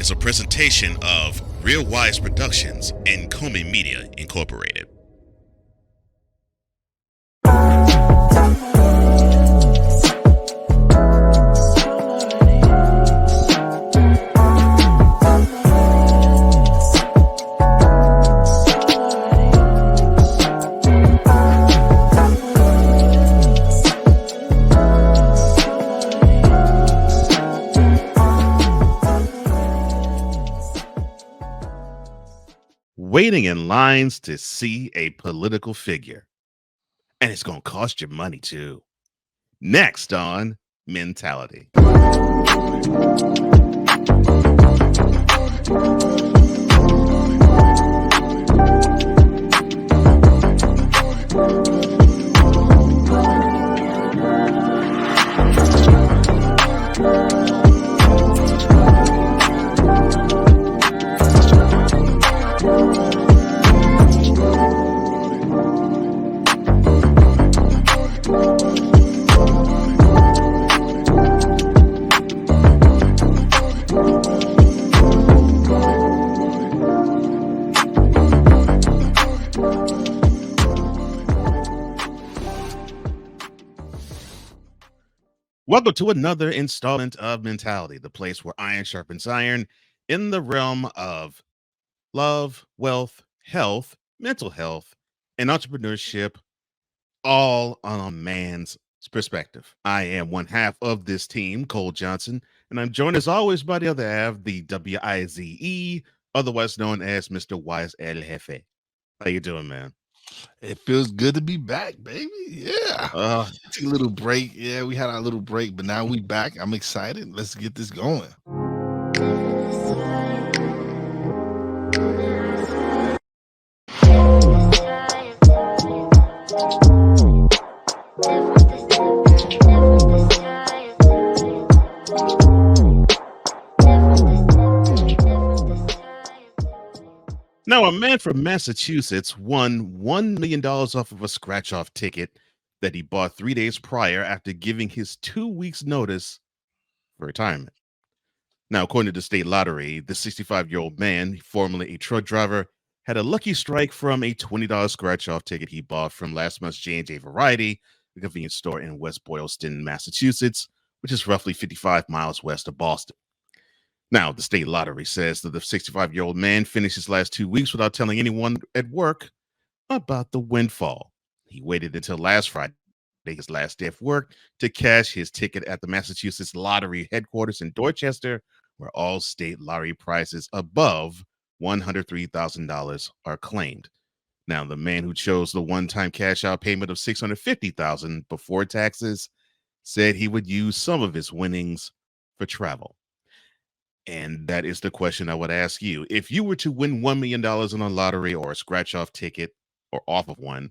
is a presentation of Real Wise Productions and Comey Media Incorporated. Waiting in lines to see a political figure. And it's going to cost you money too. Next on Mentality. Welcome to another installment of Mentality, the place where iron sharpens iron in the realm of love, wealth, health, mental health, and entrepreneurship, all on a man's perspective. I am one half of this team, Cole Johnson, and I'm joined as always by the other half, the WIZE, otherwise known as Mr. Wise El Jefe. How you doing, man? It feels good to be back, baby. Yeah. Took a little break. Yeah, we had our little break, but now we back. I'm excited. Let's get this going. Now, a man from Massachusetts won $1 million off of a scratch-off ticket that he bought 3 days prior after giving his 2 weeks notice for retirement. Now, according to the state lottery, the 65-year-old man, formerly a truck driver, had a lucky strike from a $20 scratch-off ticket he bought from last month's J&J Variety, the convenience store in West Boylston, Massachusetts, which is roughly 55 miles west of Boston. Now, the state lottery says that the 65-year-old man finished his last 2 weeks without telling anyone at work about the windfall. He waited until last Friday, his last day of work, to cash his ticket at the Massachusetts Lottery headquarters in Dorchester, where all state lottery prizes above $103,000 are claimed. Now, the man who chose the one-time cash-out payment of $650,000 before taxes said he would use some of his winnings for travel. And that is the question I would ask you. If you were to win $1 million on a lottery or a scratch-off ticket or off of one,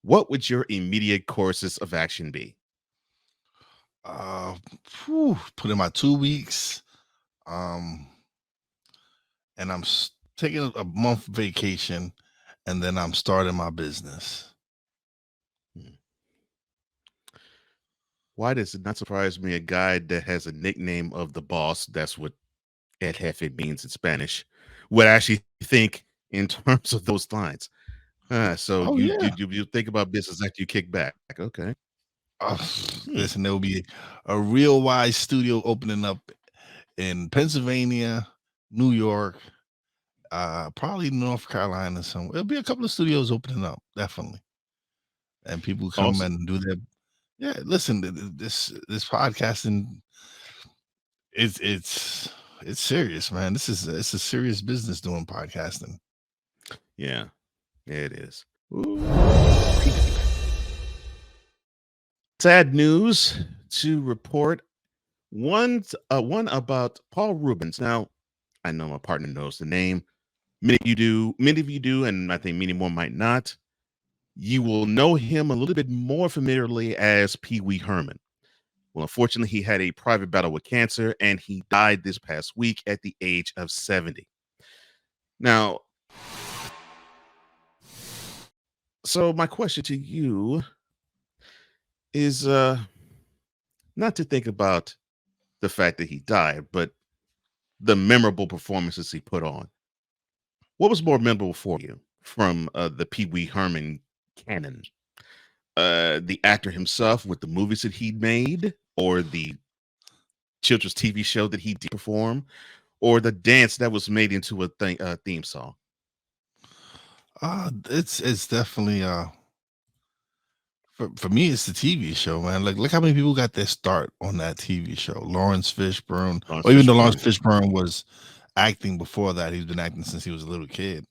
what would your immediate courses of action be? Put in my 2 weeks. And I'm taking a month vacation, and then I'm starting my business. Why does it not surprise me a guy that has a nickname of the boss, that's what El Jefe means in Spanish, would actually think in terms of those lines? So Oh, yeah. you think about business after you kick back. Okay. Listen, there will be a Real Wise studio opening up in Pennsylvania, New York, probably North Carolina somewhere. There'll be a couple of studios opening up, definitely. And people come Awesome. and do their listen, this podcasting, it's serious, man. It's a serious business doing podcasting. Yeah, it is. Sad news to report. One about Paul Rubens. Now, I know my partner knows the name. Many of you do, and I think many more might not. You will know him a little bit more familiarly as Pee Wee Herman. Well, unfortunately, he had a private battle with cancer, and he died this past week at the age of 70. Now, so my question to you is not to think about the fact that he died, but the memorable performances he put on. What was more memorable for you from the Pee Wee Herman canon? The actor himself with the movies that he made, or the children's TV show that he did perform, or the dance that was made into a theme song? It's definitely for me it's the TV show, man. Like look how many people got their start on that TV show. Lawrence Fishburne, Lawrence or even though Lawrence Fishburne. Fishburne was acting before that, he's been acting since he was a little kid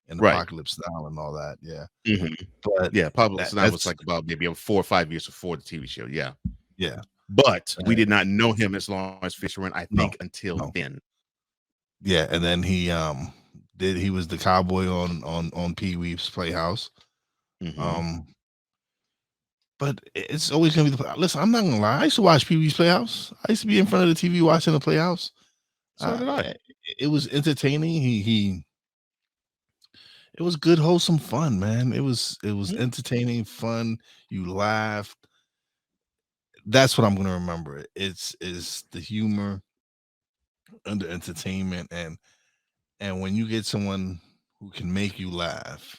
in Right. Apocalypse Now and all that. Yeah, Mhm. but Yeah, Pablo Sinai was that's like about maybe 4 or 5 years before the TV show, yeah. yeah. But we uh, did not know him as Lawrence Fishburne, I no, think, until no, then. yeah, and then he was the cowboy on Pee Wee's Playhouse. Mhm. Um, but it's always gonna be listen. I'm not gonna lie. I used to watch Pee Wee's Playhouse. I used to be in front of the TV watching the Playhouse. So did I. Eh, it was entertaining. It was good, wholesome fun, man. It was Mhm, entertaining, fun. You laughed. That's what I'm gonna remember. It's is the humor and the entertainment, and when you get someone who can make you laugh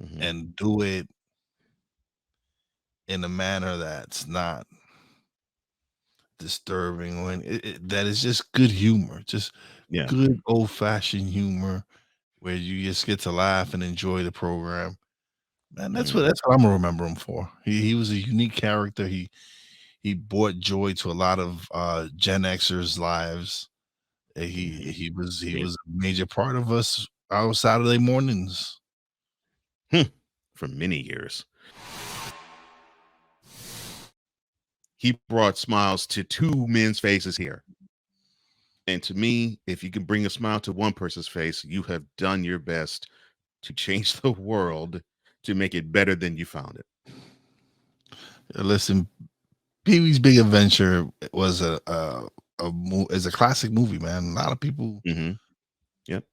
mhm, and do it in a manner that's not disturbing, when that is just good humor, just yeah, good old fashioned humor where you just get to laugh and enjoy the program. Man, mhm, that's what I'm gonna remember him for. He was a unique character. He brought joy to a lot of Gen Xers' lives. mhm. He Did. was a major part of us our Saturday mornings. Hmm, for many years. He brought smiles to 2 men's faces here, and to me, if you can bring a smile to one person's face, you have done your best to change the world to make it better than you found it. Listen, Pee Wee's Big Adventure was is a classic movie, man. A lot of people Mhm. Yep.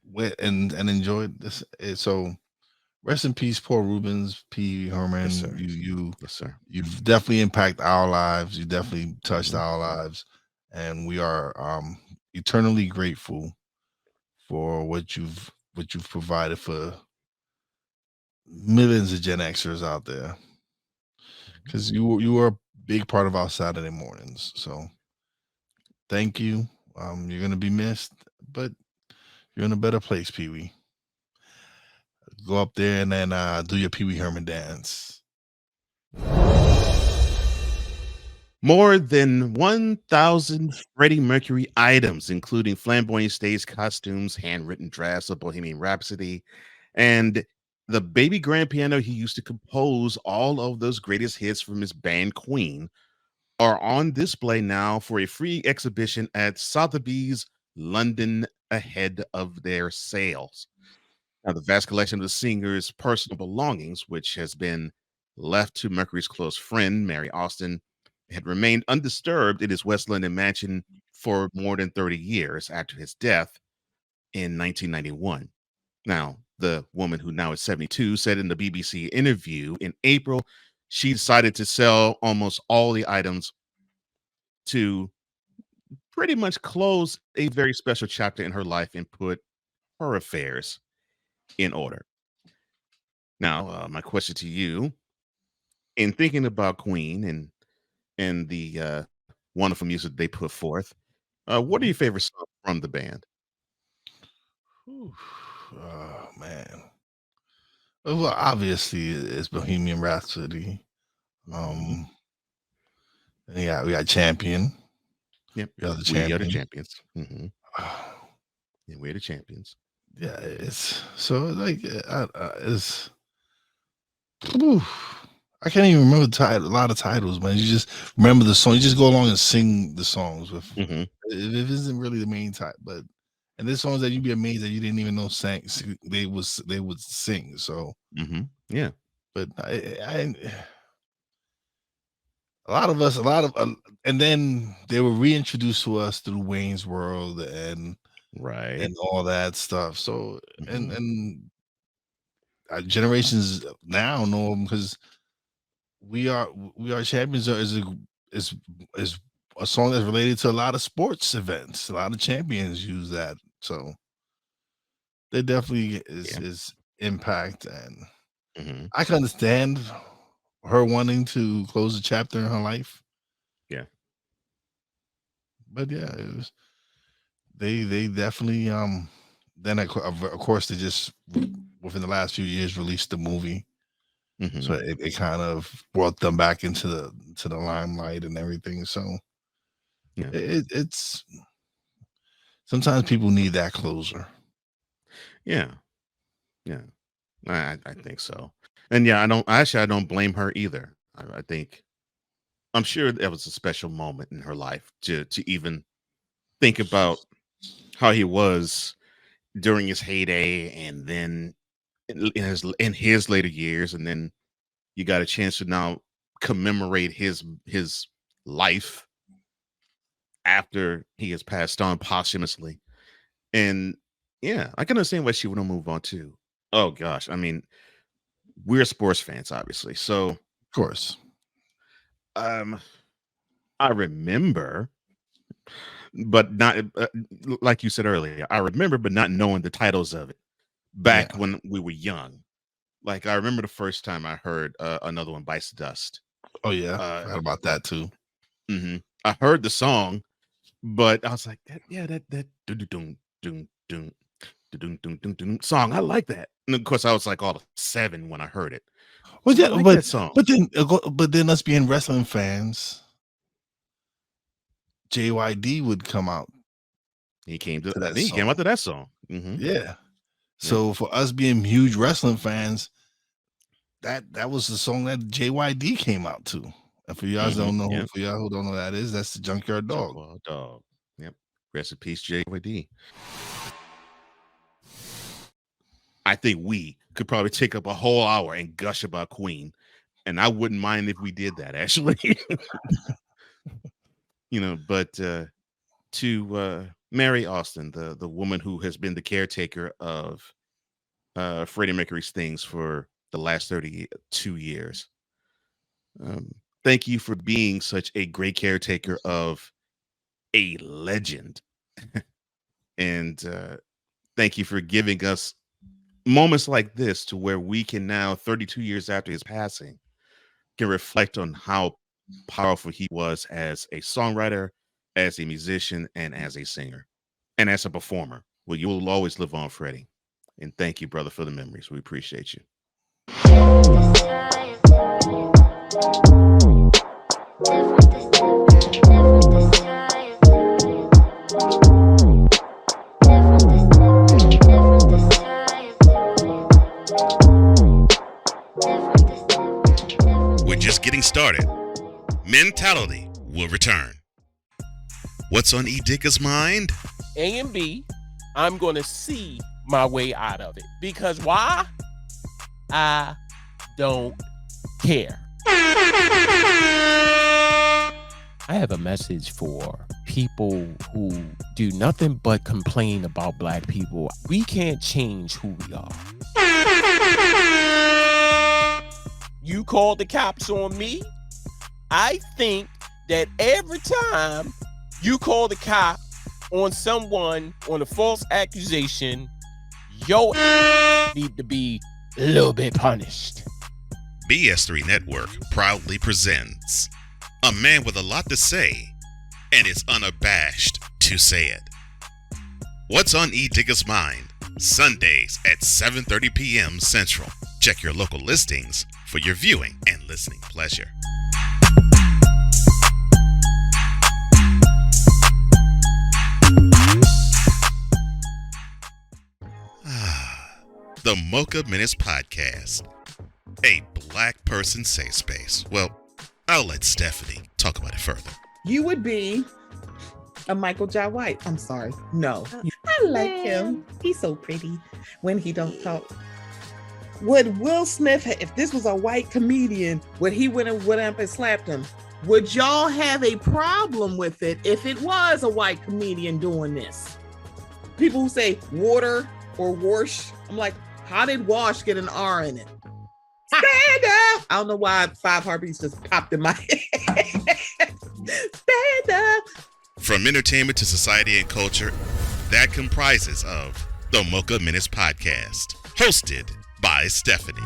went and enjoyed this. So rest in peace, Paul Rubens, P. Yes, Herman. sir. Yes, sir. You've definitely impacted our lives. You definitely touched Mhm, our lives, and we are eternally grateful for what you've provided for millions of Gen Xers out there. mhm. Because you were a big part of our Saturday mornings. So thank you. You're gonna be missed, but you're in a better place, Pee Wee. Go up there and then do your Pee Wee Herman dance. More than 1,000 Freddie Mercury items, including flamboyant stage costumes, handwritten drafts of Bohemian Rhapsody, and the baby grand piano he used to compose all of those greatest hits from his band Queen, are on display now for a free exhibition at Sotheby's London ahead of their sales. Now, the vast collection of the singer's personal belongings, which has been left to Mercury's close friend, Mary Austin, had remained undisturbed in his West London mansion for more than 30 years after his death in 1991. Now, the woman who now is 72 said in the BBC interview in April she decided to sell almost all the items to pretty much close a very special chapter in her life and put her affairs in order. Now, my question to you, in thinking about Queen and the wonderful music they put forth, what are Mhm. your favorite songs from the band? Whew. Oh man. Well, obviously it's Bohemian Rhapsody. Mhm. Um, yeah, we got Champion. Yep, We got the we are the Champion. champions. Yeah, we're the champions. Yeah, it's so like it's. Whew. I can't even remember a lot of titles, man. You just remember the song. You just go along and sing the songs with. Hmm. It isn't really the main type, but and there's songs that you'd be amazed that you didn't even know they would sing. So, Hmm. Yeah, but a lot of us, a lot of, and then they were reintroduced to us through Wayne's World right. and all that stuff. So Hmm. and generations now know them because we are champions is a song that's related to a lot of sports events. A lot of champions use that. So there definitely is impact, and I can understand her wanting to close a chapter in her life. Yeah. But yeah, it was they definitely then of course they just within the last few years released the movie. So it kind of brought them back into the limelight and everything. So Yeah. It's sometimes people need that closer. Yeah. Yeah. I think so. And yeah, I don't blame her either. I think I'm sure that was a special moment in her life to even think about how he was during his heyday, and then in his later years, and then you got a chance to now commemorate his life after he has passed on posthumously. And yeah, I can understand why she would move on too. Oh gosh, I mean, we're sports fans, obviously, so Of course. I remember, but not like you said earlier. I remember, but not knowing the titles of it back when we were young. Like I remember the first time I heard another one, "Bites the Dust." Oh yeah, forgot about that too. I heard the song, but I was like, that dun dun dun dun dun dun dun dun song. I like that. And of course, I was like all of 7 when I heard it. Well, So I yeah, like that song. but then us being wrestling fans, JYD would come out. He came to that I think he came song. out to that song. Yeah. So for us being huge wrestling fans, that was the song that JYD came out to. And for y'all don't know Yep. for y'all who don't know who that is, that's the Junkyard Dog. Junkyard Dog. Yep. Rest in peace, JYD. I think we could probably take up a whole hour and gush about Queen, and I wouldn't mind if we did that actually. But to Mary Austin, the woman who has been the caretaker of Freddie Mercury's things for the last 32 years. Thank you for being such a great caretaker of a legend. And thank you for giving us moments like this to where we can now, 32 years after his passing, can reflect on how powerful he was as a songwriter, as a musician, and as a singer, and as a performer. Well, you will always live on, Freddie. And thank you, brother, for the memories. We appreciate you. We're just getting started. Mentality will return. What's on E. Dicker's mind? A and B, I'm going to see my way out of it. Because why? I don't care. I have a message for people who do nothing but complain about black people. We can't change who we are. You called the cops on me. I think that every time you call the cop on someone on a false accusation, your need to be a little bit punished. BS3 Network proudly presents a man with a lot to say and is unabashed to say it. What's on E. Digger's mind? Sundays at 7:30 p.m. Central. Check your local listings for your viewing and listening pleasure. The Mocha Minutes Podcast, a black person safe space. Well, I'll let Stephanie talk about it further. You would be a Michael Jai White. I'm sorry. No. I like him. He's so pretty when he don't talk. Would Will Smith, if this was a white comedian, would he went up and slapped him? Would y'all have a problem with it if it was a white comedian doing this? People who say water or wash, I'm like, how did wash get an R in it? Stand up! I don't know why 5 heartbeats just popped in my head. Stand From entertainment to society and culture, that comprises of the Mocha Minutes Podcast, hosted by Stephanie.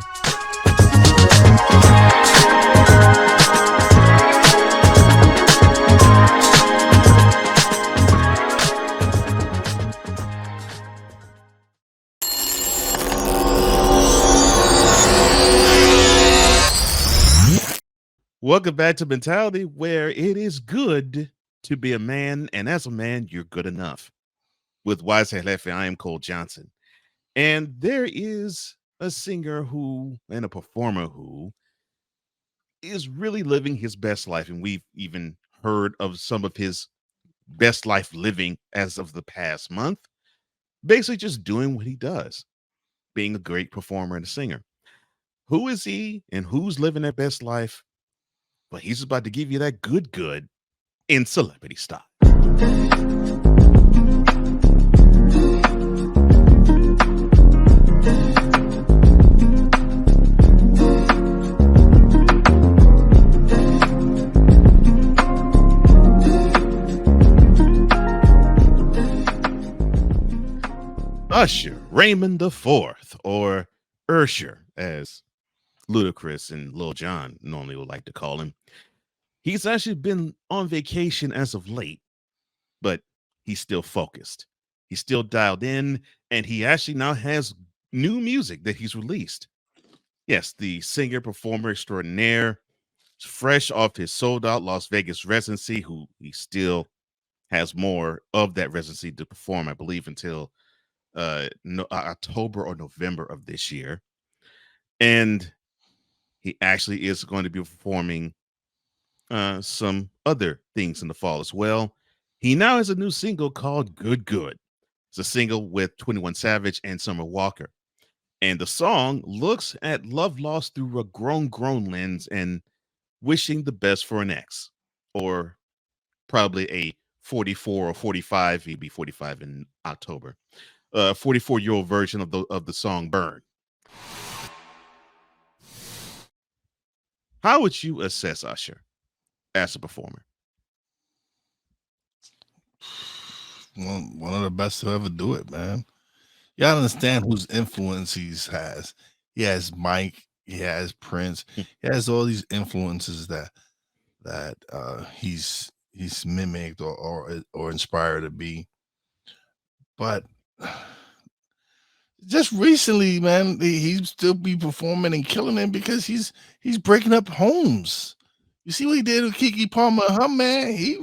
Welcome back to Mentality, where it is good to be a man, and as a man, you're good enough. With Wize and Cole, I am Cole Johnson. And there is a singer who, and a performer who, is really living his best life. And we've even heard of some of his best life living as of the past month. Basically, just doing what he does, being a great performer and a singer. Who is he and who's living their best life? But he's about to give you that good in celebrity style. Usher Raymond IV, or Usher, as Ludacris and Lil Jon normally would like to call him. He's actually been on vacation as of late, but he's still focused. He's still dialed in, and he actually now has new music that he's released. Yes, the singer performer extraordinaire, fresh off his sold out Las Vegas residency, who he still has more of that residency to perform, I believe, until October or November of this year. And he actually is going to be performing some other things in the fall as well. He now has a new single called Good. It's a single with 21 Savage and Summer Walker. And the song looks at love lost through a grown lens and wishing the best for an ex, or probably a 44 or 45, he'd be 45 in October, 44-year-old version of the song Burn. How would you assess Usher as a performer? One of the best to ever do it, man. You gotta understand whose influence he has. He has Mike, he has Prince, he has all these influences that he's mimicked or inspired to be. But just recently, man, he still be performing and killing it because he's breaking up homes. You see what he did with Keke Palmer? Her man, he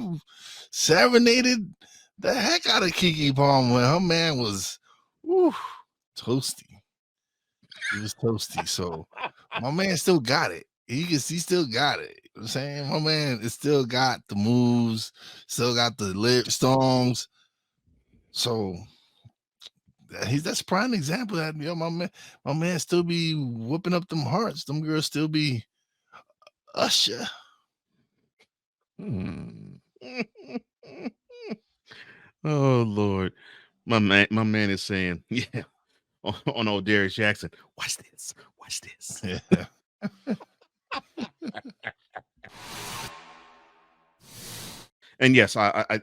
serenaded the heck out of Keke Palmer. Her man was toasty. He was toasty. So my man still got it. He still got it. You know what I'm saying? My man is still got the moves, still got the lyric songs. So that's a prime example that my man still be whooping up them hearts. Them girls still be Usher. Oh Lord, my man is saying, yeah, on old Derek Jackson. Watch this. Yeah. And yes, I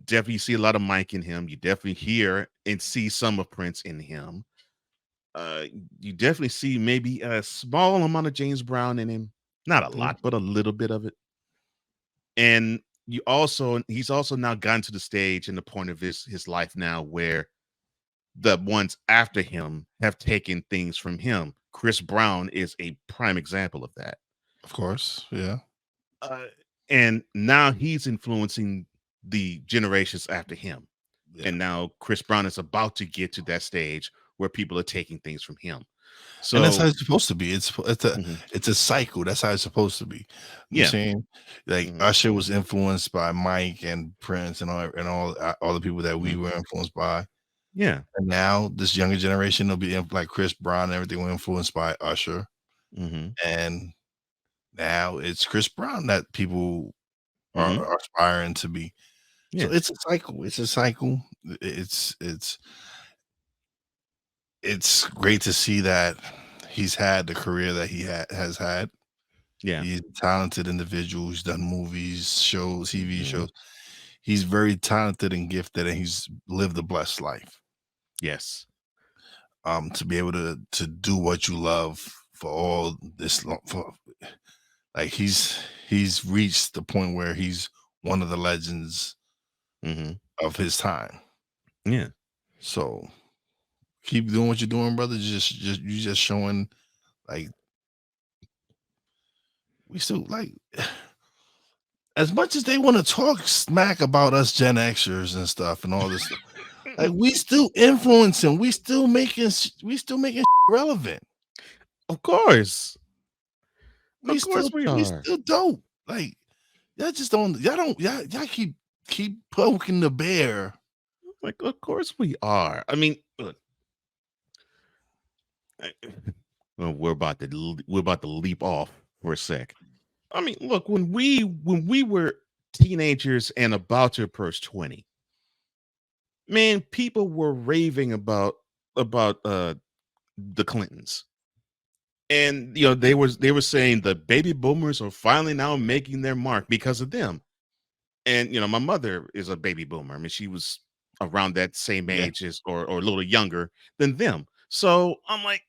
definitely see a lot of Mike in him. You definitely hear and see some of Prince in him. You definitely see maybe a small amount of James Brown in him. Not a lot, but a little bit of it. And he's also now gotten to the stage and the point of his life now where the ones after him have taken things from him. Chris Brown is a prime example of that. Of course, yeah. And now he's influencing the generations after him. Yeah. And now Chris Brown is about to get to that stage where people are taking things from him. So, and that's how it's supposed to be. It's a cycle. That's how it's supposed to be. You know saying? Like Usher was influenced by Mike and Prince and all the people that we were influenced by. Yeah. And now this younger generation will be like Chris Brown and everything were influenced by Usher. And now it's Chris Brown that people are aspiring to be. Yeah. So it's a cycle. It's a cycle. It's great to see that he's had the career that he has had. Yeah. He's a talented individual. He's done movies, shows, TV shows. he's very talented and gifted, and he's lived a blessed life. Yes. To be able to do what you love for all this long, like he's reached the point where he's one of the legends of his time. Yeah. So keep doing what you're doing, brother. You just showing, like, we still, like, as much as they want to talk smack about us Gen Xers and stuff and all this stuff, like, we still influencing, we still making relevant. Of course. We still dope. Like, y'all keep poking the bear. Like, of course we are. I mean, look, we're about to leap off for a sec. I mean, look, when we were teenagers and about to approach 20, man, people were raving about the Clintons. And they were saying the baby boomers are finally now making their mark because of them. And my mother is a baby boomer. I mean, she was around that same age as or a little younger than them. So I'm like,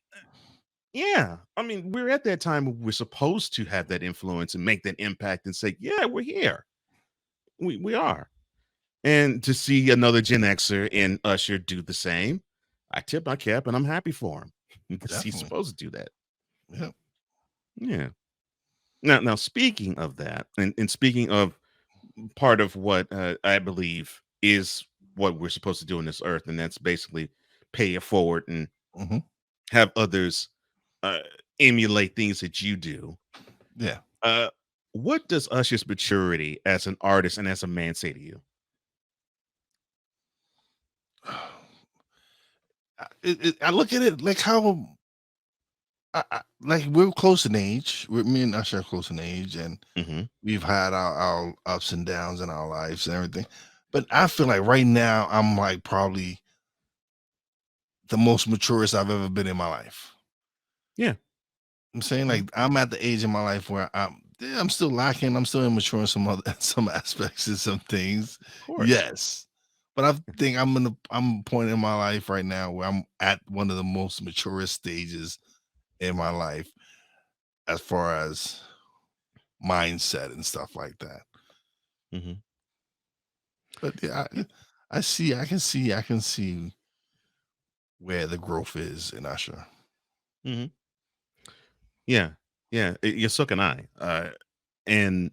yeah, I mean, we're at that time where we're supposed to have that influence and make that impact and say, yeah, we're here. We are. And to see another Gen Xer and Usher do the same, I tip my cap and I'm happy for him because he's supposed to do that. Yeah. Yeah. Now speaking of that, and speaking of part of what I believe is what we're supposed to do on this earth, and that's basically pay it forward and have others emulate things that you do. Yeah. What does Usher's maturity as an artist and as a man say to you? I look at it like how, like, we're close in age. Me and Usher are close in age, and we've had our ups and downs in our lives and everything. But I feel like right now I'm like probably the most maturest I've ever been in my life. Yeah. I'm saying, like, I'm at the age in my life where I'm still lacking. I'm still immature in some aspects and some things. Yes. But I think I'm a point in my life right now where I'm at one of the most maturest stages in my life as far as mindset and stuff like that. But yeah, I can see where the growth is in Usher. Yeah. So can I. And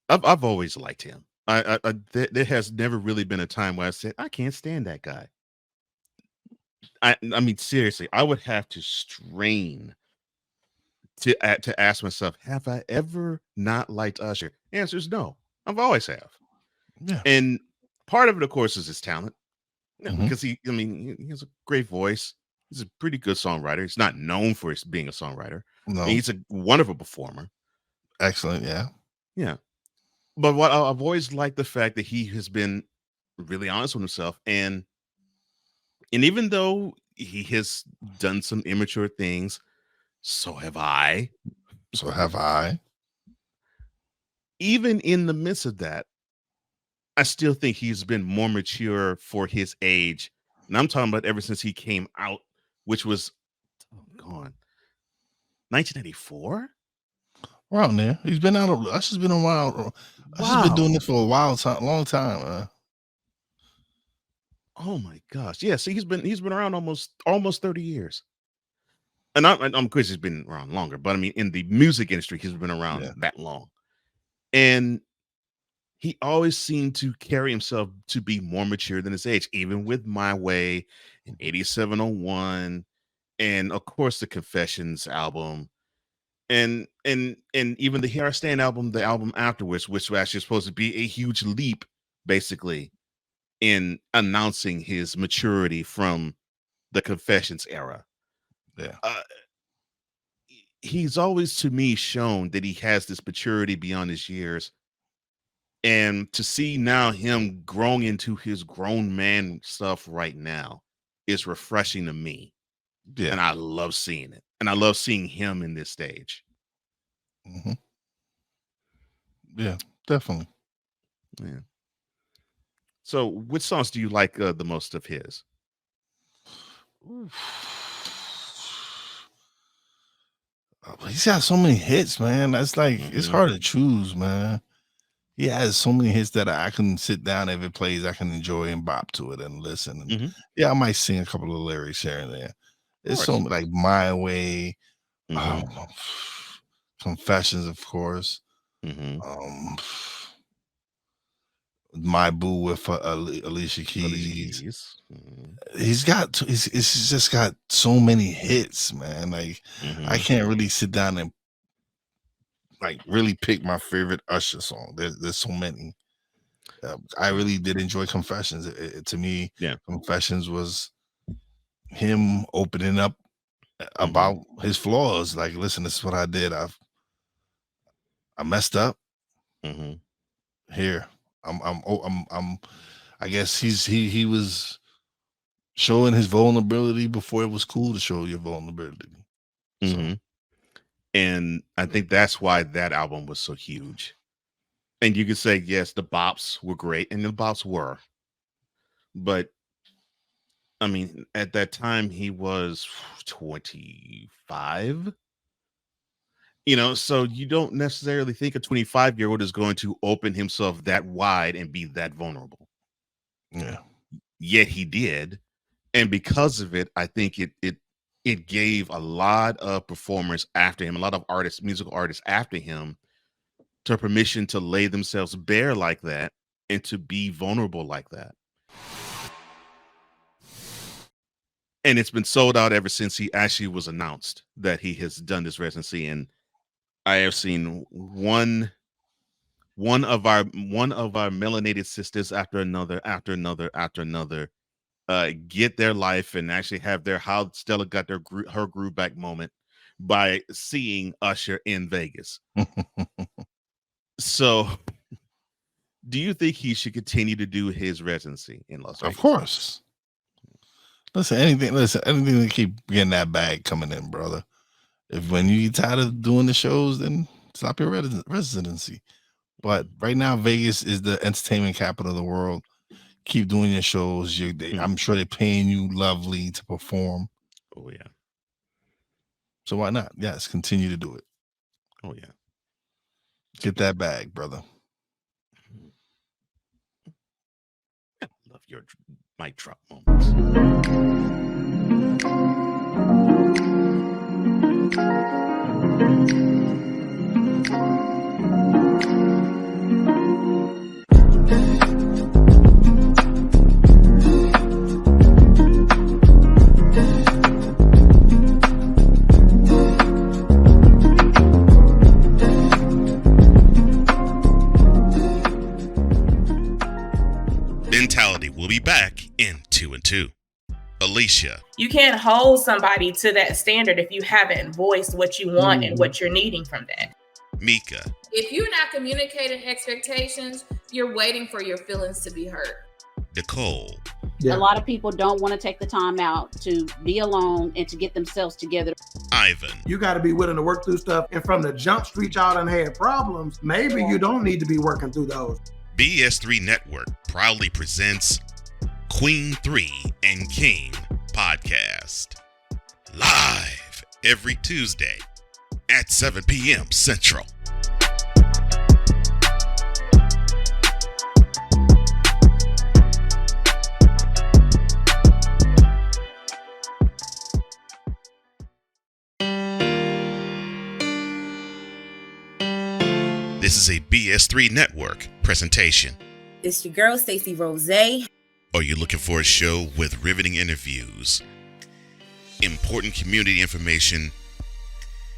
I've always liked him. There has never really been a time where I said I can't stand that guy. I mean, seriously, I would have to strain to ask myself, have I ever not liked Usher? The answer is no. I've always have. Yeah. And part of it, of course, is his talent. Because he has a great voice. He's a pretty good songwriter. He's not known for being a songwriter. No. He's a wonderful performer. Excellent. Yeah. Yeah. But what I've always liked the fact that he has been really honest with himself. And even though he has done some immature things, so have I. Even in the midst of that, I still think he's been more mature for his age. And I'm talking about ever since he came out, which was 1994? Around there. He's been out. Usher's been a while. Usher's been doing this for a long time. Oh my gosh. Yeah, see, he's been around almost 30 years. And I'm crazy he's been around longer, but I mean, in the music industry, he's been around that long. And he always seemed to carry himself to be more mature than his age, even with My Way and 8701, and of course the Confessions album, and even the Here I Stand album, the album afterwards, which was actually supposed to be a huge leap, basically, in announcing his maturity from the Confessions era. Yeah. He's always, to me, shown that he has this maturity beyond his years. And to see now him growing into his grown man stuff right now is refreshing to me. Yeah. And I love seeing it. And I love seeing him in this stage. Yeah. definitely. Yeah. So, which songs do you like the most of his? He's got so many hits, man. That's like it's Mhm. hard to choose, man. He has so many hits that I can sit down if it plays, I can enjoy and bop to it and listen. And Mhm. yeah, I might sing a couple of lyrics here and there. It's so course. like My Way, Mhm. Confessions, of course. Mhm. My Boo with Alicia Alicia Keys. Keys. Mhm. He's just got so many hits, man. Like I Mhm. can't really sit down and like really pick my favorite Usher song. There's so many. I really did enjoy Confessions. To me, Yeah. Confessions was him opening up Mhm. about his flaws. Like, listen, this is what I did. I messed up. Mhm. Here, I guess he was showing his vulnerability before it was cool to show your vulnerability. So Mhm. And I think that's why that album was so huge. And you could say, yes, the bops were great, and the bops were. But I mean, at that time, he was 25. So you don't necessarily think a 25-year-old is going to open himself that wide and be that vulnerable. yeah, Yet he did. And because of it, I think it gave a lot of performers after him, a lot of artists, musical artists after him, to permission to lay themselves bare like that and to be vulnerable like that. And it's been sold out ever since he actually was announced that he has done this residency. And I have seen one of our melanated sisters after another get their life and actually have their how Stella got her groove back moment by seeing Usher in Vegas. So, do you think he should continue to do his residency in Las Vegas? of course. Listen, anything to keep getting that bag coming in, brother. If when you get tired of doing the shows, then stop your residency. But right now, Vegas is the entertainment capital of the world. Keep doing your shows. I'm sure they're paying you lovely to perform. Oh yeah. So why not? Yes, continue to do it. Oh yeah. Get that bag, brother. I love your mic drop moments. Mentality will be back in 2 and 2. Alicia. You can't hold somebody to that standard if you haven't voiced what you want and what you're needing from that. Mika. If you're not communicating expectations, you're waiting for your feelings to be hurt. Nicole. Yeah. A lot of people don't want to take the time out to be alone and to get themselves together. Ivan. You got to be willing to work through stuff. And from the jump street, y'all done had problems. Maybe you don't need to be working through those. BS3 Network proudly presents Queen 3 and King podcast. Live every Tuesday at 7 p.m. Central. This is a BS3 Network presentation. It's your girl, Stacey Rose. Are you looking for a show with riveting interviews, important community information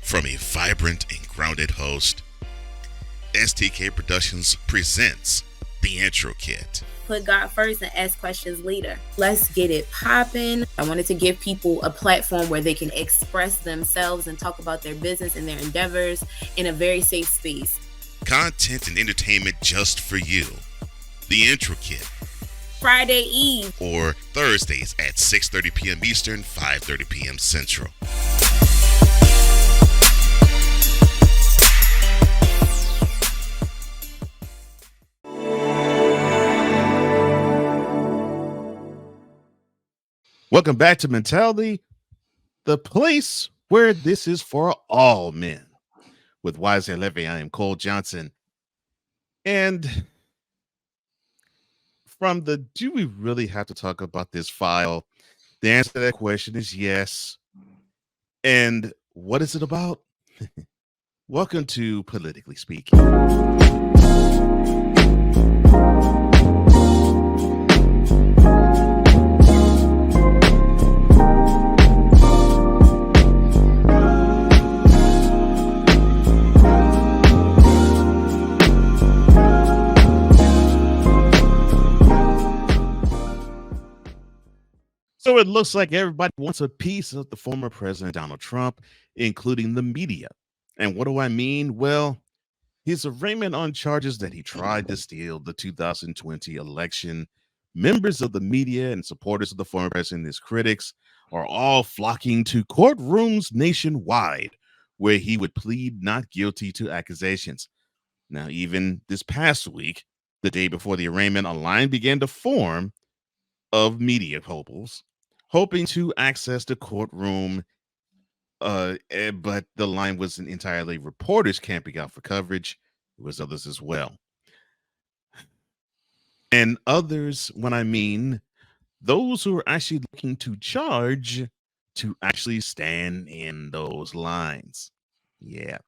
from a vibrant and grounded host? STK Productions presents The Intro Kit. Put God first and ask questions later. Let's get it popping. I wanted to give people a platform where they can express themselves and talk about their business and their endeavors in a very safe space. Content and entertainment just for you. The Intro Kit. Friday Eve. Or Thursdays at 6:30 p.m. Eastern, 5:30 p.m. Central. Welcome back to Mentality, the place where this is for all men. With Wize and Levy, I am Cole Johnson. And from the do we really have to talk about this file? The answer to that question is yes. And what is it about? Welcome to Politically Speaking. So it looks like everybody wants a piece of the former President Donald Trump, including the media. And what do I mean? Well, his arraignment on charges that he tried to steal the 2020 election. Members of the media and supporters of the former president and his critics are all flocking to courtrooms nationwide where he would plead not guilty to accusations. Now, even this past week, the day before the arraignment, a line began to form of media hopefuls hoping to access the courtroom, but the line wasn't entirely reporters camping out for coverage. It was others as well. And others, when I mean those who are actually looking to charge to actually stand in those lines. Yeah.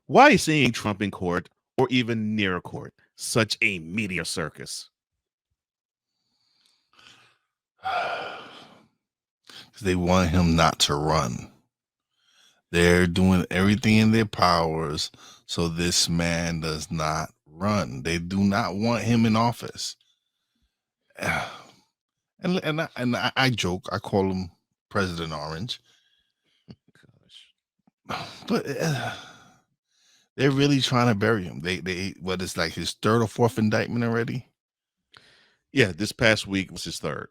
Why is seeing Trump in court or even near a court such a media circus? They want him not to run. They're doing everything in their powers so this man does not run. They do not want him in office. And I joke. I call him President Orange. Gosh. But they're really trying to bury him. They what is like his third or fourth indictment already? Yeah, this past week was his third.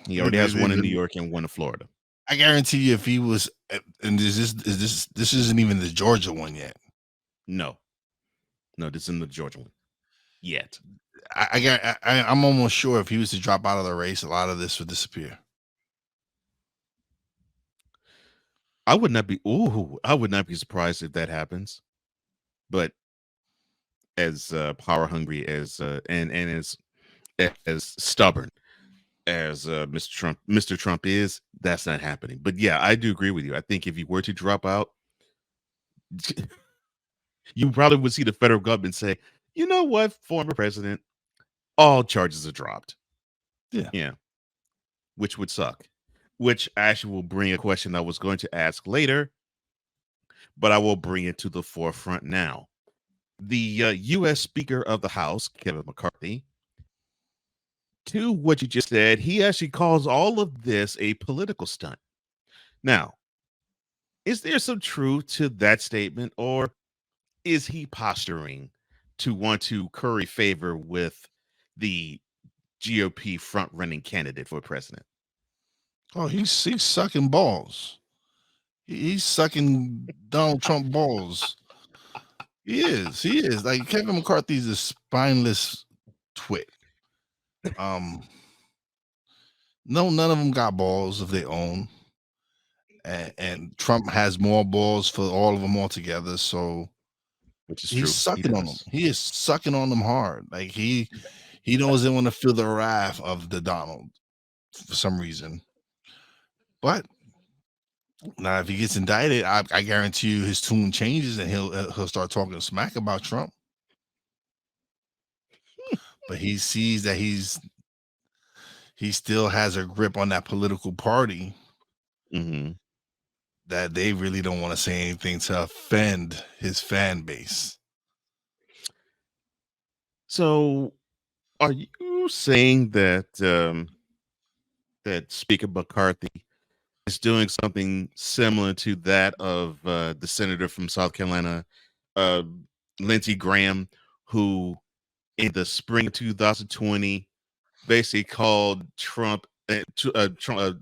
He already has one in New York and one in Florida. I guarantee you, if he was, and this isn't even the Georgia one yet. No, this isn't the Georgia one yet. I'm almost sure if he was to drop out of the race, a lot of this would disappear. I would not be surprised if that happens. But as power hungry as and as stubborn as Mr. Trump is, that's not happening. But yeah, I do agree with you. I think if he were to drop out, you probably would see the federal government say, you know what, former president, all charges are dropped. Yeah. Which would suck. Which actually will bring a question I was going to ask later, but I will bring it to the forefront now. The U.S. Speaker of the House, Kevin McCarthy, to what you just said, he actually calls all of this a political stunt. Now, is there some truth to that statement, or is he posturing to want to curry favor with the GOP front-running candidate for president? Oh, he's sucking balls. He's sucking Donald Trump balls. He is. Like, Kevin McCarthy's a spineless twit. No, none of them got balls of their own. And Trump has more balls for all of them all together. So which is he's true. Sucking on them. He is sucking on them hard. Like he doesn't want to feel the wrath of the Donald for some reason. But now if he gets indicted, I guarantee you his tune changes and he'll start talking smack about Trump. But he sees that he still has a grip on that political party. Mm-hmm. That they really don't want to say anything to offend his fan base. So, are you saying that that Speaker McCarthy is doing something similar to that of the senator from South Carolina, Lindsey Graham, who in the spring of 2020 basically called Trump,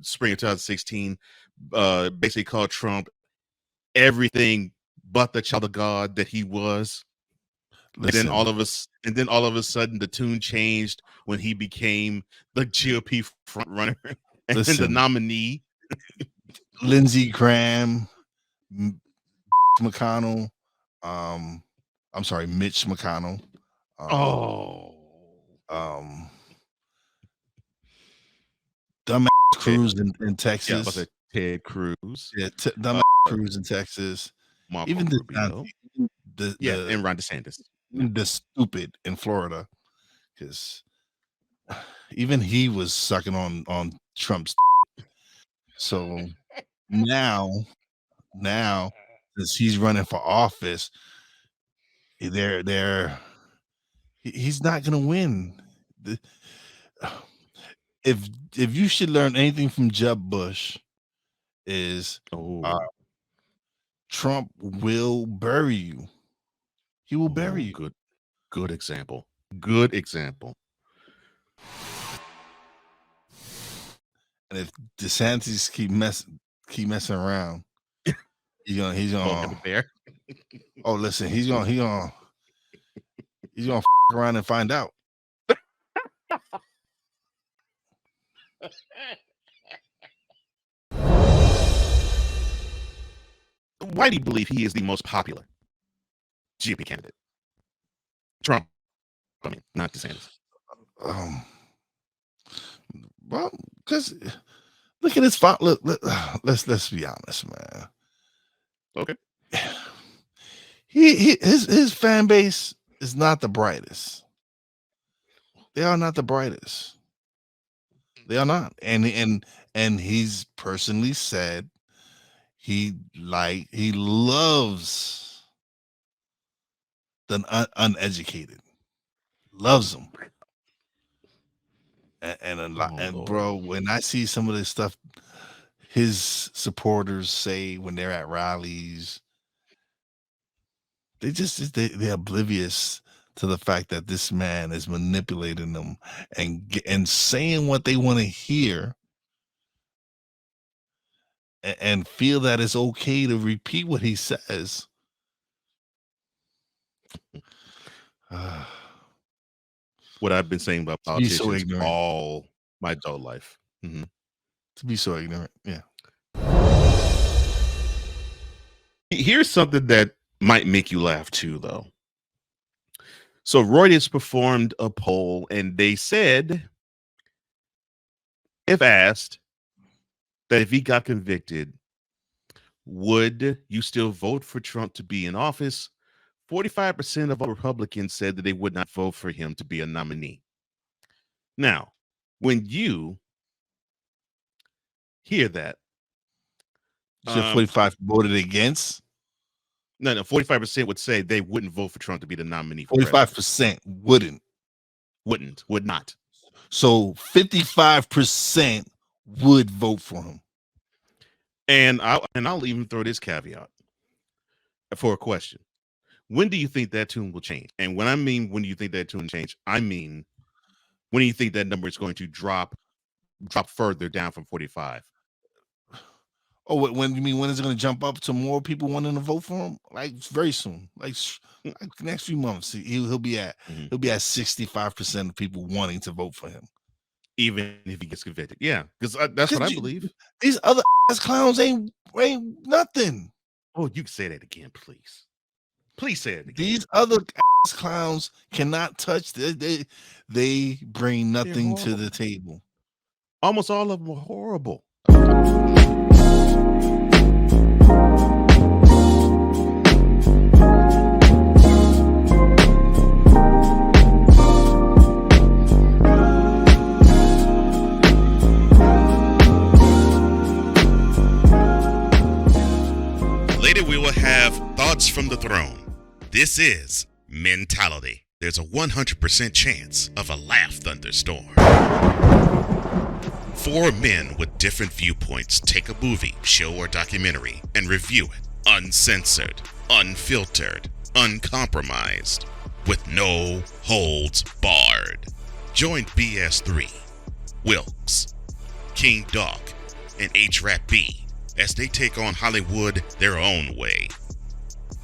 spring of 2016, basically called Trump everything but the child of God that he was? Listen, and then all of a sudden the tune changed when he became the GOP front runner and the Listen. nominee. Lindsey Graham, McConnell, I'm sorry, Mitch McConnell. Dumbass Cruz in Texas. Yeah, Ted Cruz. Yeah, dumbass Cruz in Texas. Marco Even Rubio. and Ron DeSantis. The stupid in Florida, because even he was sucking on Trump's. So now since he's running for office, he's not gonna win. If you should learn anything from Jeb Bush, is Trump will bury you. He will bury you. Good example. Good example. And if DeSantis keep messing around, he's gonna bear. Oh, listen, he's gonna f around and find out. Why do you believe he is the most popular GOP candidate? Trump. I mean, not DeSantis. Well, because look at his look. Let's be honest, man. Okay. His fan base is not the brightest. They are not the brightest. They are not, and he's personally said he loves the uneducated, loves them, and bro, when I see some of this stuff his supporters say when they're at rallies, they're oblivious to the fact that this man is manipulating them and saying what they want to hear, and feel that it's okay to repeat what he says. What I've been saying about politicians all my adult life. Mm-hmm. To be so ignorant, yeah. Here's something that might make you laugh too, though. So Reuters performed a poll, and they said, if asked, that if he got convicted, would you still vote for Trump to be in office? 45% of all Republicans said that they would not vote for him to be a nominee. Now, when you hear that, so 45 voted against? No, 45% would say they wouldn't vote for Trump to be the nominee. 45% would not. So 55% would vote for him. And I'll even throw this caveat for a question. When do you think that tune will change? And when I mean when do you think that tune will change, I mean when do you think that number is going to drop further down from 45? Oh, when you mean when is it going to jump up to more people wanting to vote for him? Like very soon, like next few months, he'll be at 65% of people wanting to vote for him, even if he gets convicted. Yeah, because that's what I believe. These other ass clowns ain't nothing. Oh, you can say that again, please. Please say it again. These other ass clowns cannot touch. They bring nothing to the table. Almost all of them are horrible. Later, we will have Thoughts from the Throne. This is Mentality. There's a 100% chance of a laugh thunderstorm. 4 men with different viewpoints take a movie, show, or documentary and review it uncensored, unfiltered, uncompromised, with no holds barred. Join BS3, Wilkes, King Dog, and H-Rap B as they take on Hollywood their own way.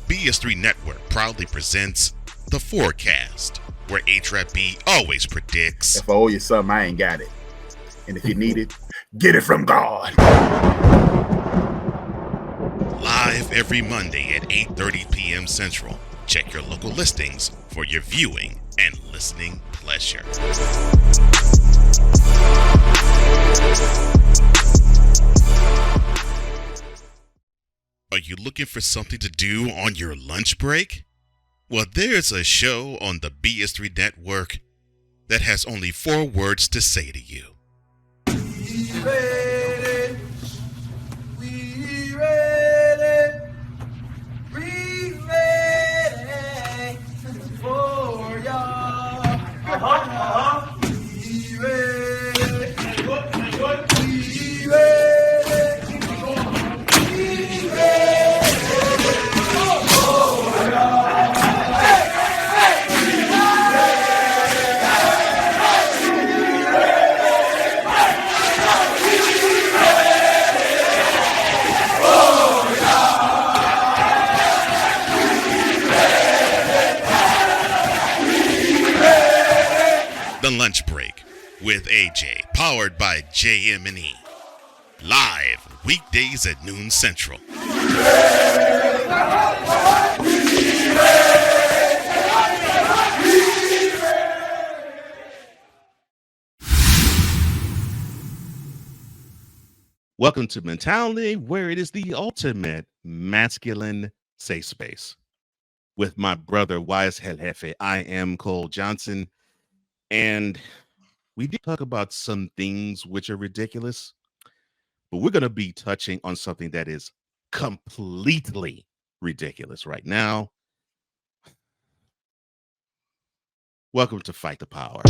BS3 Network proudly presents The Forecast, where HRAP always predicts. If I owe you something, I ain't got it. And if you need it, get it from God. Live every Monday at 8:30 p.m. Central. Check your local listings for your viewing and listening pleasure. Are you looking for something to do on your lunch break? Well, there's a show on the BS3 network that has only 4 words to say to you. We ready. We ready. We ready for y'all. We ready. We ready. The Lunch Break with AJ, powered by JM&E. Live weekdays at noon Central. Welcome to Mentality, where it is the ultimate masculine safe space. With my brother, Wize and Cole, I am Cole Johnson. And we did talk about some things which are ridiculous, but we're going to be touching on something that is completely ridiculous right now. Welcome to Fight the Power.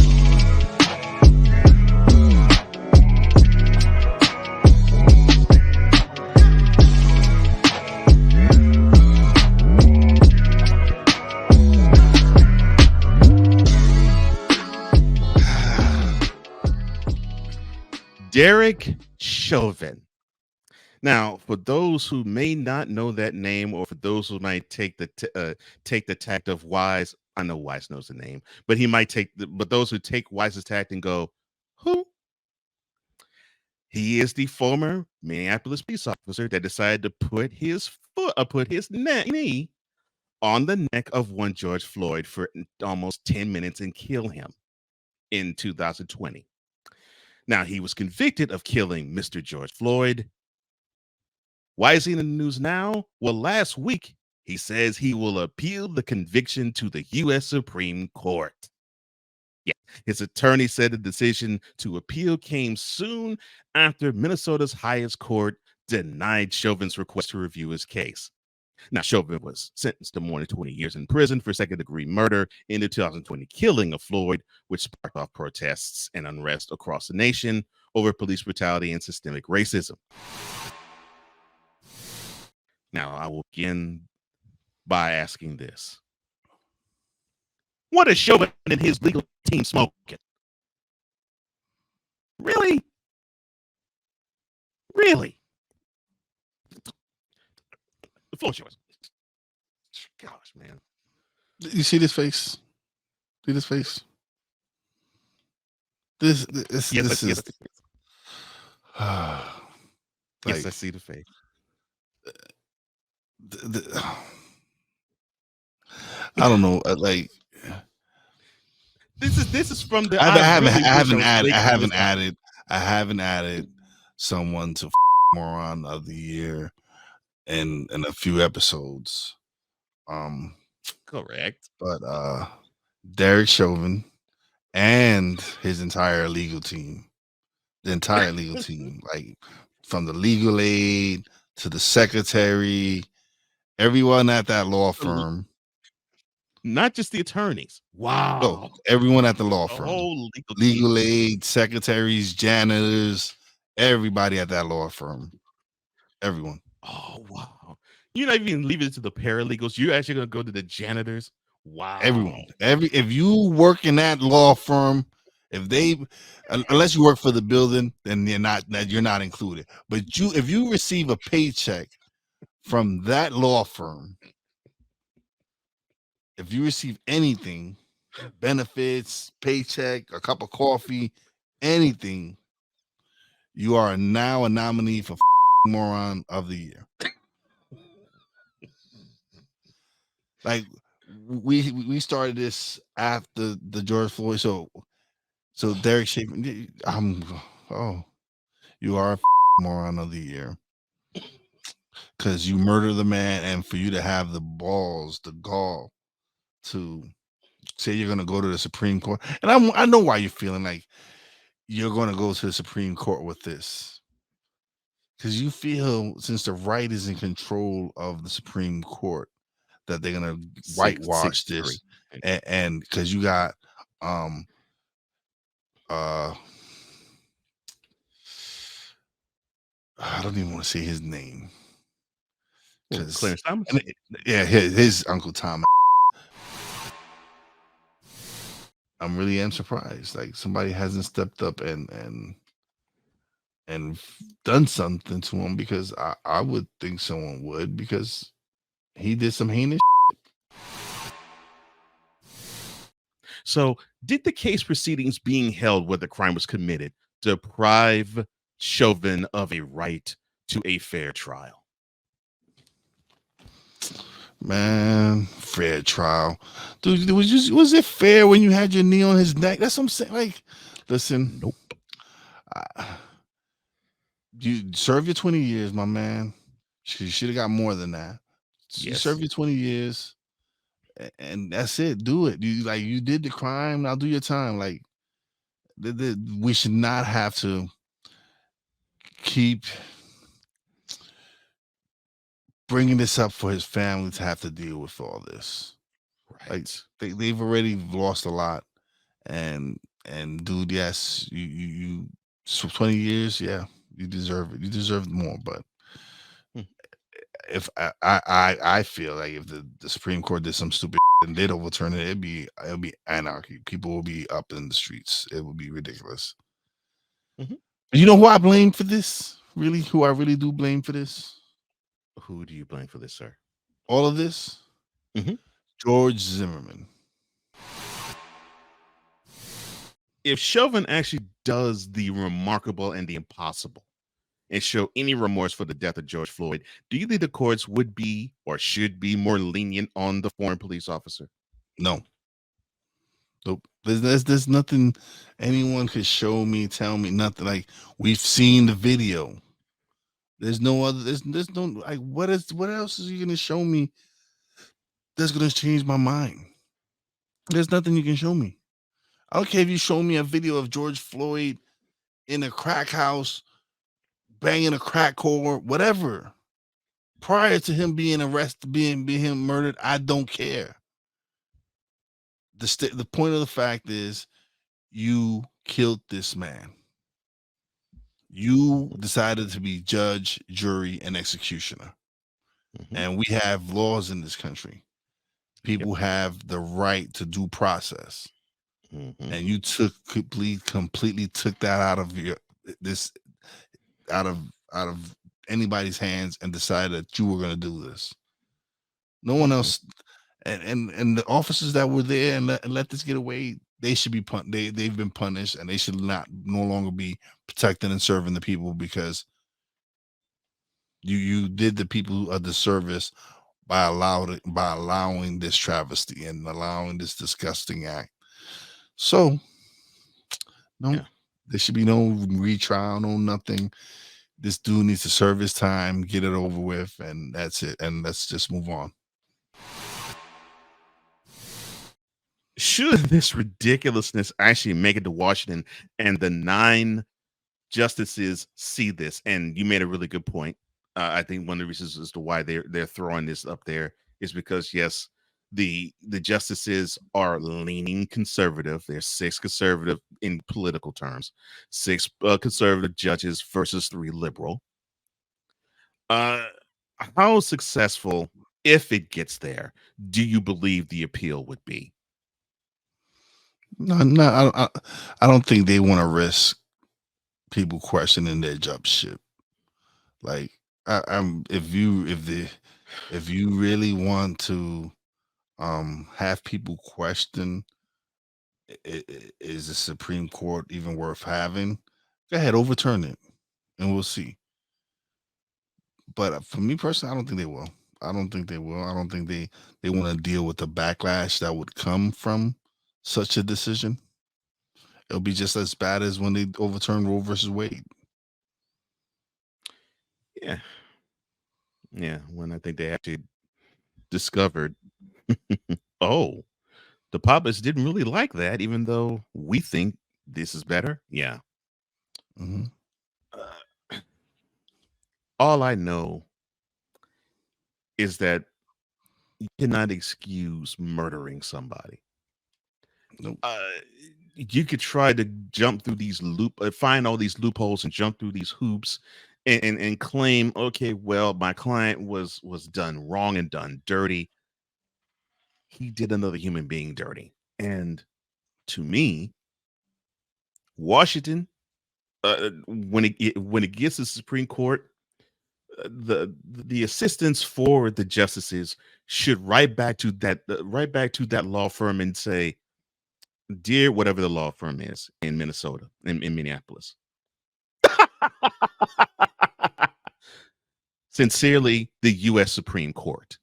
Derek Chauvin. Now, for those who may not know that name, or for those who might take the tact of Wize, I know Wize knows the name, but he might but those who take Wize's tact and go, who? He is the former Minneapolis police officer that decided to put his knee on the neck of one George Floyd for almost 10 minutes and kill him in 2020. Now, he was convicted of killing Mr. George Floyd. Why is he in the news now? Well, last week, he says he will appeal the conviction to the U.S. Supreme Court. Yeah, his attorney said the decision to appeal came soon after Minnesota's highest court denied Chauvin's request to review his case. Now, Chauvin was sentenced to more than 20 years in prison for second-degree murder in the 2020 killing of Floyd, which sparked off protests and unrest across the nation over police brutality and systemic racism. Now, I will begin by asking this. What is Chauvin and his legal team smoking? Really? Really? The floor is yours. Gosh, man. You see this face? See this face? This is. Yes, Like, yes, I see the face. I don't know. Like, this is from the. I haven't added someone to moron of the year in a few episodes. Correct. But Derek Chauvin and his entire legal team, like from the legal aid to the secretary, everyone at that law firm. Not just the attorneys. Wow. No, everyone at the law firm. Whole legal aid, secretaries, janitors, everybody at that law firm. Everyone. Oh, wow. You're not even leaving it to the paralegals. You're actually going to go to the janitors. Wow. Everyone. If you work in that law firm, unless you work for the building, then you're not included. But if you receive a paycheck from that law firm, if you receive anything, benefits, paycheck, a cup of coffee, anything, you are now a nominee for moron of the year. Like we started this after the George Floyd, so Derek Chauvin, you are a moron of the year because you murder the man, and for you to have the balls, the gall to say you're going to go to the Supreme Court, and I know why you're feeling like you're going to go to the Supreme Court with this, because you feel since the right is in control of the Supreme Court that they're going to whitewash this, and because you got I don't even want to say his name. Clarence Thomas? Yeah, his Uncle Tom. I'm really am surprised. Like somebody hasn't stepped up and done something to him, because I would think someone would, because he did some heinous shit. So, did the case proceedings being held where the crime was committed deprive Chauvin of a right to a fair trial? Man, fair trial, dude. Was it fair when you had your knee on his neck? That's what I'm saying. Like, listen, nope. You serve your 20 years, my man. You should have got more than that. Yes. You serve your 20 years, and that's it. Do it. You did the crime. Now do your time. Like, we should not have to keep bringing this up for his family to have to deal with all this. Right. Like they've already lost a lot, and dude, yes, you so 20 years, yeah, you deserve it. You deserve more, but if I feel like if the Supreme Court did some stupid and did overturn it, it'd be anarchy. People will be up in the streets. It would be ridiculous. You know who I blame for this? Really, who I really do blame for this? Who do you blame for this, sir? All of this? George Zimmerman. If Chauvin actually does the remarkable and the impossible and show any remorse for the death of George Floyd, do you think the courts would be or should be more lenient on the foreign police officer? No. Nope. There's nothing anyone could show me, tell me, nothing. Like, we've seen the video. There's no other. There's no, like, what else is you gonna show me that's gonna change my mind? There's nothing you can show me. I don't care if you show me a video of George Floyd in a crack house banging a crack whore, whatever. Prior to him being arrested, being him murdered, I don't care. The point of the fact is, you killed this man. You decided to be judge, jury, and executioner. And we have laws in this country. People have the right to due process. And you completely took that out of anybody's hands and decided that you were going to do this. No one else. And the officers that were there and let this get away, they should be they've been punished, and they should no longer be protecting and serving the people, because you did the people a disservice by allowing this travesty and allowing this disgusting act. So there should be no retrial, no nothing. This dude needs to serve his time, get it over with, and that's it. And let's just move on. Should this ridiculousness actually make it to Washington and the 9 justices see this? And you made a really good point. I think one of the reasons as to why they're throwing this up there is because, yes, the justices are leaning conservative. There's 6 conservative in political terms, 6 conservative judges versus 3 liberal. How successful, if it gets there, do you believe the appeal would be? No, I don't think they want to risk people questioning their judgeship. Like, if you really want to have people question, is the Supreme Court even worth having? Go ahead, overturn it, and we'll see. But for me personally, I don't think they will. I don't think they will. I don't think they want to deal with the backlash that would come from such a decision. It'll be just as bad as when they overturned Roe versus Wade. Yeah. Yeah. When I think they actually discovered, oh, the puppets didn't really like that, even though we think this is better. Yeah. Mhm. All I know is that you cannot excuse murdering somebody. Nope. You could try to jump through these find all these loopholes and jump through these hoops and claim, okay, well, my client was done wrong and done dirty. He did another human being dirty. And to me, Washington, when it gets to the Supreme Court, the assistants for the justices should write back to that law firm and say, dear whatever the law firm is in Minnesota, in Minneapolis, sincerely, the U.S. Supreme Court.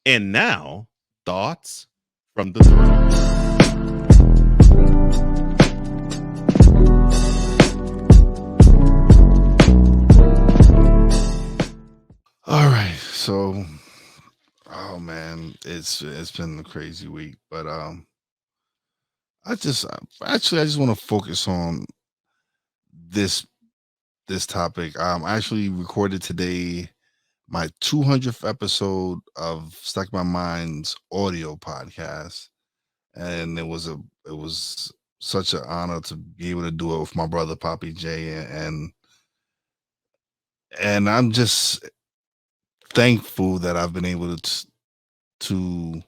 And now, thoughts from the throne. All right, so, oh man, it's been a crazy week, but I just want to focus on this topic. I actually recorded today my 200th episode of Stuck in My Mind's audio podcast, and it was such an honor to be able to do it with my brother Poppy J, and I'm just thankful that I've been able to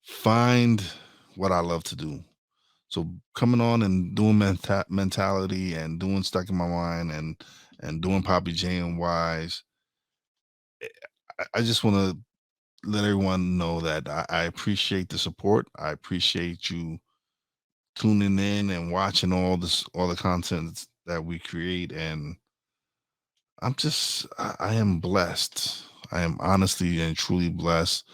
find what I love to do. So coming on and doing mentality and doing Stuck in My Mind and doing Poppy J and Wize, I just want to let everyone know that I appreciate the support. I appreciate you tuning in and watching all the content that we create, and I am blessed. I am honestly and truly blessed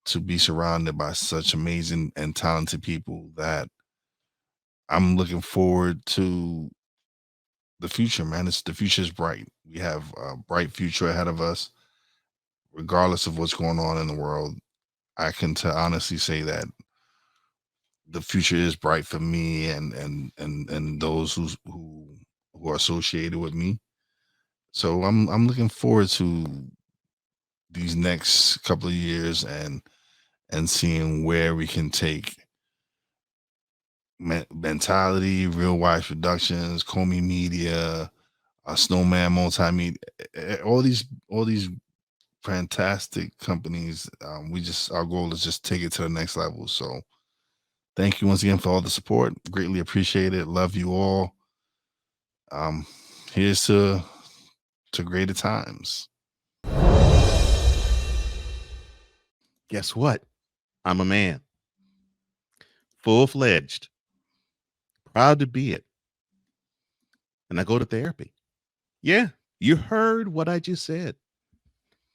to be surrounded by such amazing and talented people that I'm looking forward to the future, man. The future is bright. We have a bright future ahead of us, regardless of what's going on in the world. I can honestly say that the future is bright for me and those who are associated with me. So I'm looking forward to these next couple of years and seeing where we can take mentality, Real Wise Productions, Comey Media, Snowman Multimedia, all these fantastic companies. Our goal is just take it to the next level. So thank you once again for all the support. Greatly appreciate it. Love you all. Here's to greater times. Guess what? I'm a man. Full-fledged. Proud to be it. And I go to therapy. Yeah, you heard what I just said.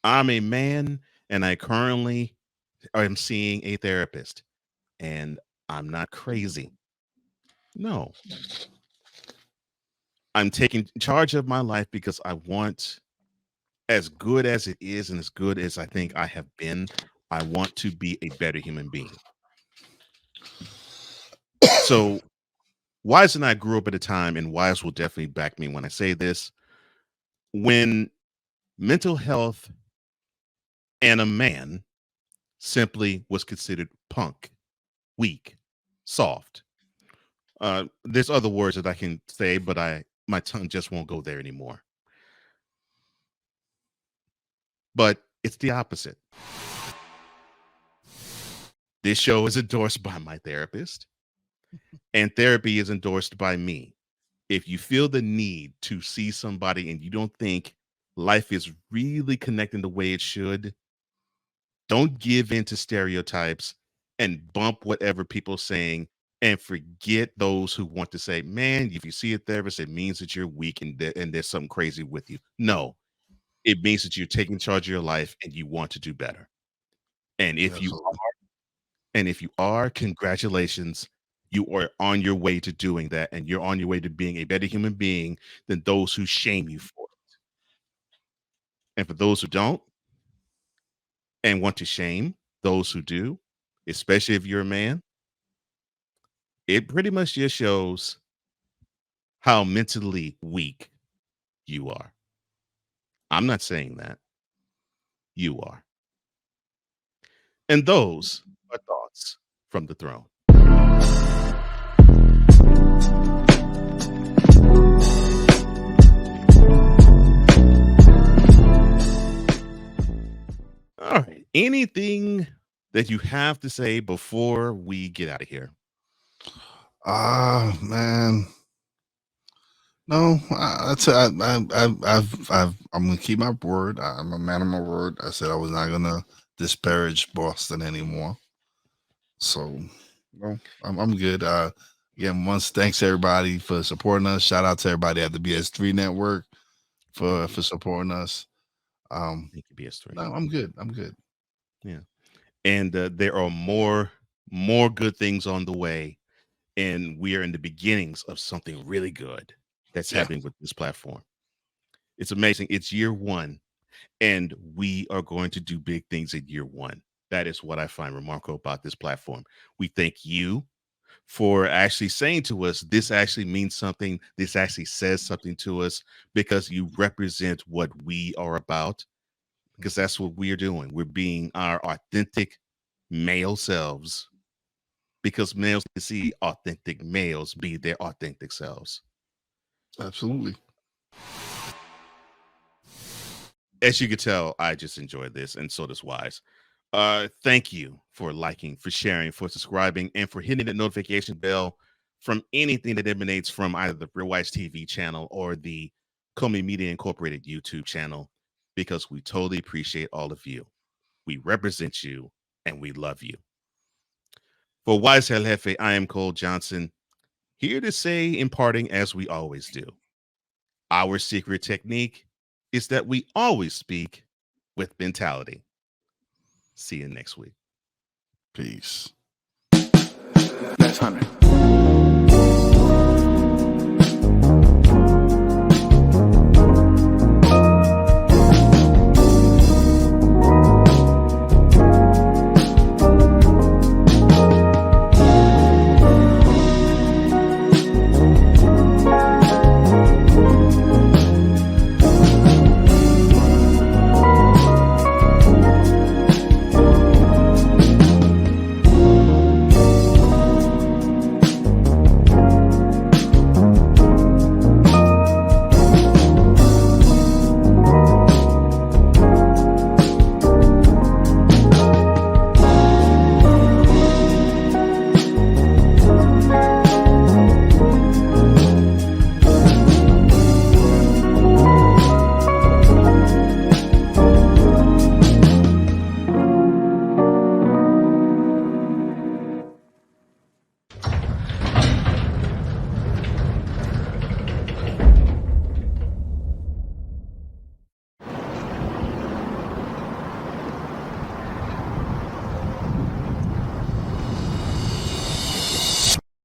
I'm a man and I currently am seeing a therapist. And I'm not crazy. No. I'm taking charge of my life because I want, as good as it is and as good as I think I have been, I want to be a better human being. So Wise and I grew up at a time, and Wise will definitely back me when I say this, when mental health and a man simply was considered punk, weak, soft. There's other words that I can say, but my tongue just won't go there anymore. But it's the opposite. This show is endorsed by my therapist, and therapy is endorsed by me. If you feel the need to see somebody and you don't think life is really connecting the way it should, don't give in to stereotypes and bump whatever people are saying and forget those who want to say, man, if you see a therapist, it means that you're weak and there's something crazy with you. No, it means that you're taking charge of your life and you want to do better. And if you are, congratulations. You are on your way to doing that, and you're on your way to being a better human being than those who shame you for it. And for those who don't and want to shame those who do, especially if you're a man, it pretty much just shows how mentally weak you are. I'm not saying that. You are. And those are thoughts from the throne. All right. Anything that you have to say before we get out of here? Man. No, that's I'm gonna keep my word. I'm a man of my word. I said I was not gonna disparage Boston anymore. So, no, I'm good. Again, once thanks everybody for supporting us. Shout out to everybody at the BS3 network for supporting us. Thank you, BS3. No, I'm good. I'm good. Yeah, and there are more good things on the way, and we are in the beginnings of something really good that's happening with this platform. It's amazing. It's year one, and we are going to do big things in year one. That is what I find remarkable about this platform. We thank you for actually saying to us, this actually means something. This actually says something to us because you represent what we are about, because that's what we're doing. We're being our authentic male selves because males can see authentic males be their authentic selves. Absolutely. As you can tell, I just enjoyed this, and so does Wize. Thank you for liking, for sharing, for subscribing, and for hitting the notification bell from anything that emanates from either the Real Wize TV channel or the Comey Media Incorporated YouTube channel, because we totally appreciate all of you. We represent you, and we love you. For Wize El Jefe, I am Cole Johnson, here to say, imparting as we always do. Our secret technique is that we always speak with mentality. See you next week. Peace. Next 100.